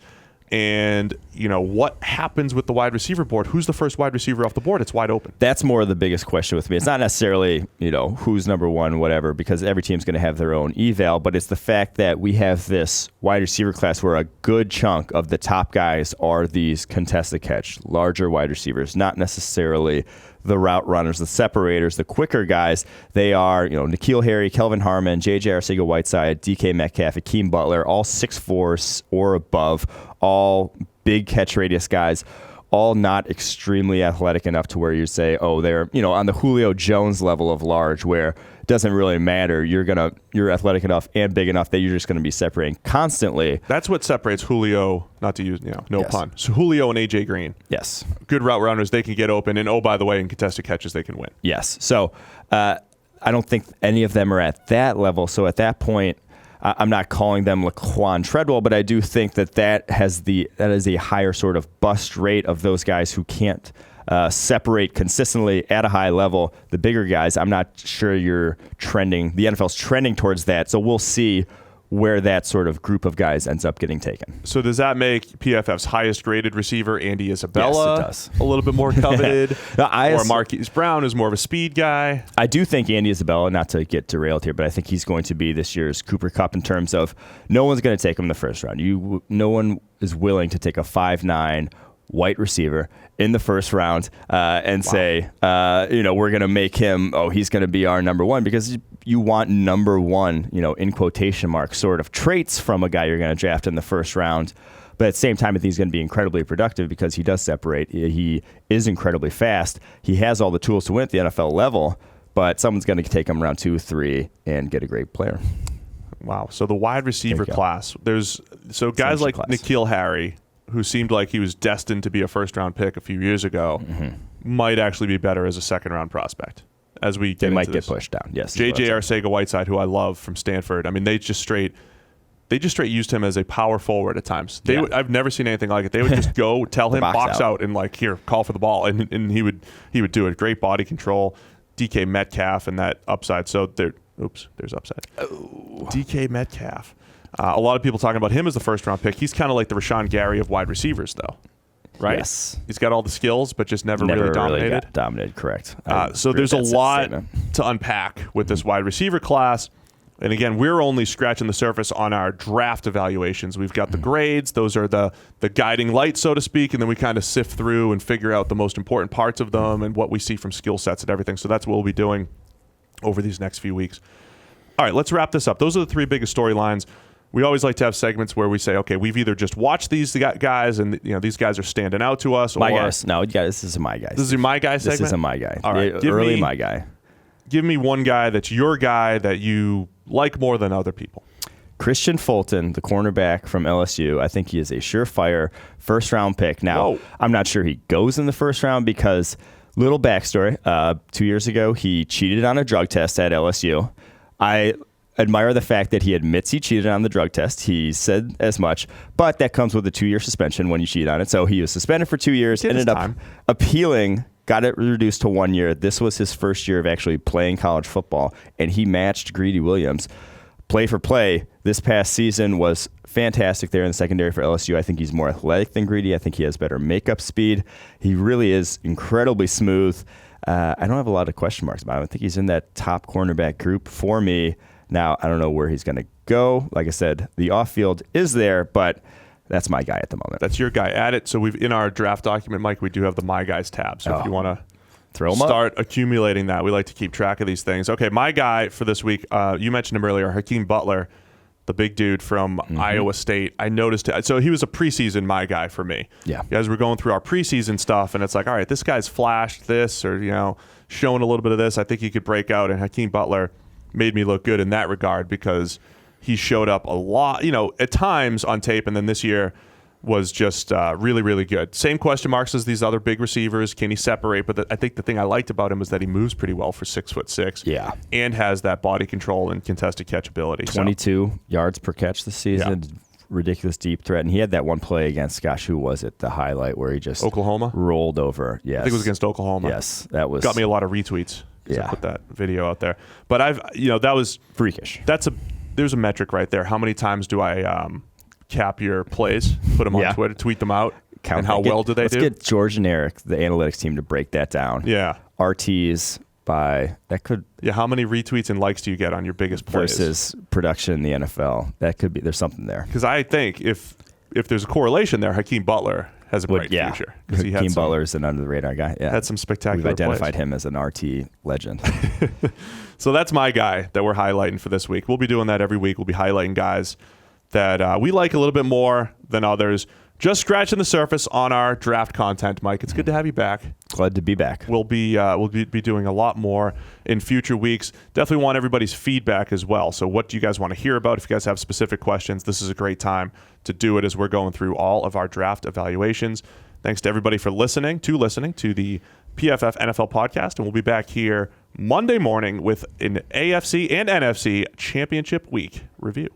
[SPEAKER 1] And, what happens with the wide receiver board? Who's the first wide receiver off the board? It's wide open.
[SPEAKER 3] That's more of the biggest question with me. It's not necessarily, who's number 1, whatever, because every team's going to have their own eval, but it's the fact that we have this wide receiver class where a good chunk of the top guys are these contested catch, larger wide receivers, not necessarily the route runners, the separators, the quicker guys. They are, N'Keal Harry, Kelvin Harmon, J.J. Arcega-Whiteside, DK Metcalf, Akeem Butler, all 6'4" or above, all big catch radius guys, all not extremely athletic enough to where you say, oh, they're, on the Julio Jones level of large, where it doesn't really matter. You're athletic enough and big enough that you're just going to be separating constantly.
[SPEAKER 1] That's what separates Julio, not to use, no
[SPEAKER 3] yes.
[SPEAKER 1] pun. So Julio and A.J. Green.
[SPEAKER 3] Yes.
[SPEAKER 1] Good route runners, they can get open. And, oh, by the way, in contested catches, they can win.
[SPEAKER 3] Yes. So I don't think any of them are at that level. So at that point, I'm not calling them Laquan Treadwell, but I do think that is a higher sort of bust rate of those guys who can't separate consistently at a high level. The bigger guys, I'm not sure the NFL's trending towards that. So we'll see where that sort of group of guys ends up getting taken.
[SPEAKER 1] So does that make PFF's highest graded receiver, Andy Isabella,
[SPEAKER 3] yes, it does.
[SPEAKER 1] a little bit more coveted?
[SPEAKER 3] Or
[SPEAKER 1] Marquise Brown is more of a speed guy?
[SPEAKER 3] I do think Andy Isabella, not to get derailed here, but I think he's going to be this year's Cooper Kupp in terms of no one's going to take him in the first round. No one is willing to take a 5'9" white receiver in the first round and say, we're going to make him, he's going to be our number 1, because you want number 1, in quotation marks, sort of traits from a guy you're going to draft in the first round. But at the same time, I think he's going to be incredibly productive because he does separate. He is incredibly fast. He has all the tools to win at the NFL level, but someone's going to take him round 2, 3 and get a great player.
[SPEAKER 1] Wow. So the wide receiver class, guys like N'Keal Harry, who seemed like he was destined to be a first-round pick a few years ago, might actually be better as a second-round prospect. As we get
[SPEAKER 3] might get pushed down. Yes,
[SPEAKER 1] J.J. Arcega-Whiteside, who I love from Stanford. I mean, they just straight used him as a power forward at times. I've never seen anything like it. They would just go tell him box out and here, call for the ball, and he would do it. Great body control. DK Metcalf and that upside. So there's upside.
[SPEAKER 3] Oh.
[SPEAKER 1] DK Metcalf. A lot of people talking about him as the first-round pick. He's kind of like the Rashawn Gary of wide receivers, though, right?
[SPEAKER 3] Yes.
[SPEAKER 1] He's got all the skills, but just never really dominated.
[SPEAKER 3] Really got dominated, correct.
[SPEAKER 1] So there's a lot to unpack with this wide receiver class. And again, we're only scratching the surface on our draft evaluations. We've got the grades. Those are the guiding lights, so to speak, and then we kind of sift through and figure out the most important parts of them and what we see from skill sets and everything. So that's what we'll be doing over these next few weeks. All right, let's wrap this up. Those are the 3 biggest storylines. we always like to have segments where we say, okay, we've either just watched these guys and these guys are standing out to us.
[SPEAKER 3] My guys. No, this is a my guy.
[SPEAKER 1] This is your my guy segment?
[SPEAKER 3] This is a my guy.
[SPEAKER 1] All right.
[SPEAKER 3] Early my guy.
[SPEAKER 1] Give me one guy that's your guy that you like more than other people.
[SPEAKER 3] Christian Fulton, the cornerback from LSU. I think he is a surefire first-round pick. Now, I'm not sure he goes in the first round because, little backstory, 2 years ago, he cheated on a drug test at LSU. I admire the fact that he admits he cheated on the drug test. He said as much, but that comes with a 2-year suspension when you cheat on it. So he was suspended for 2 years, ended up appealing, got it reduced to 1 year. This was his first year of actually playing college football, and he matched Greedy Williams. Play for play, this past season was fantastic there in the secondary for LSU. I think he's more athletic than Greedy. I think he has better makeup speed. He really is incredibly smooth. I don't have a lot of question marks about him. I think he's in that top cornerback group for me. Now, I don't know where he's going to go. Like I said, the off-field is there, but that's my guy at the moment.
[SPEAKER 1] That's your guy. Add it. So we've in our draft document, Mike, we do have the My Guys tab. So if you want to start accumulating that, we like to keep track of these things. Okay, my guy for this week, you mentioned him earlier, Hakeem Butler, the big dude from Iowa State. I noticed it. So he was a preseason my guy for me.
[SPEAKER 3] Yeah.
[SPEAKER 1] As we're going through our preseason stuff, and it's like, all right, this guy's flashed this or, showing a little bit of this. I think he could break out, and Hakeem Butler made me look good in that regard because he showed up a lot, at times on tape, and then this year was just really, really good. Same question marks as these other big receivers. Can he separate? But I think the thing I liked about him is that he moves pretty well for 6'6".
[SPEAKER 3] Yeah.
[SPEAKER 1] And has that body control and contested catch ability.
[SPEAKER 3] 22 yards per catch this season. Yeah. Ridiculous deep threat. And he had that one play against, who was it? The highlight where he just
[SPEAKER 1] Oklahoma
[SPEAKER 3] rolled over. Yes.
[SPEAKER 1] I think it was against Oklahoma.
[SPEAKER 3] Yes. That was.
[SPEAKER 1] Got me a lot of retweets.
[SPEAKER 3] Yeah.
[SPEAKER 1] I put that video out there. But that was
[SPEAKER 3] freakish.
[SPEAKER 1] There's a metric right there. How many times do I cap your plays, put them on Twitter, tweet them out, and how well do they do?
[SPEAKER 3] Let's get George and Eric, the analytics team, to break that down.
[SPEAKER 1] Yeah.
[SPEAKER 3] RTs by that could.
[SPEAKER 1] Yeah. How many retweets and likes do you get on your biggest plays
[SPEAKER 3] versus production in the NFL? That could be. There's something there.
[SPEAKER 1] Because I think if there's a correlation there, Hakeem Butler has a bright future.
[SPEAKER 3] Hakeem Butler's an under the radar guy. Yeah.
[SPEAKER 1] Had some spectacular.
[SPEAKER 3] We've identified him as an RT legend.
[SPEAKER 1] So that's my guy that we're highlighting for this week. We'll be doing that every week. We'll be highlighting guys that we like a little bit more than others. Just scratching the surface on our draft content, Mike. It's good to have you back.
[SPEAKER 3] Glad to be back.
[SPEAKER 1] We'll be doing a lot more in future weeks. Definitely want everybody's feedback as well. So what do you guys want to hear about? If you guys have specific questions, this is a great time to do it as we're going through all of our draft evaluations. Thanks to everybody for listening to the PFF NFL podcast, and we'll be back here Monday morning with an AFC and NFC Championship week review.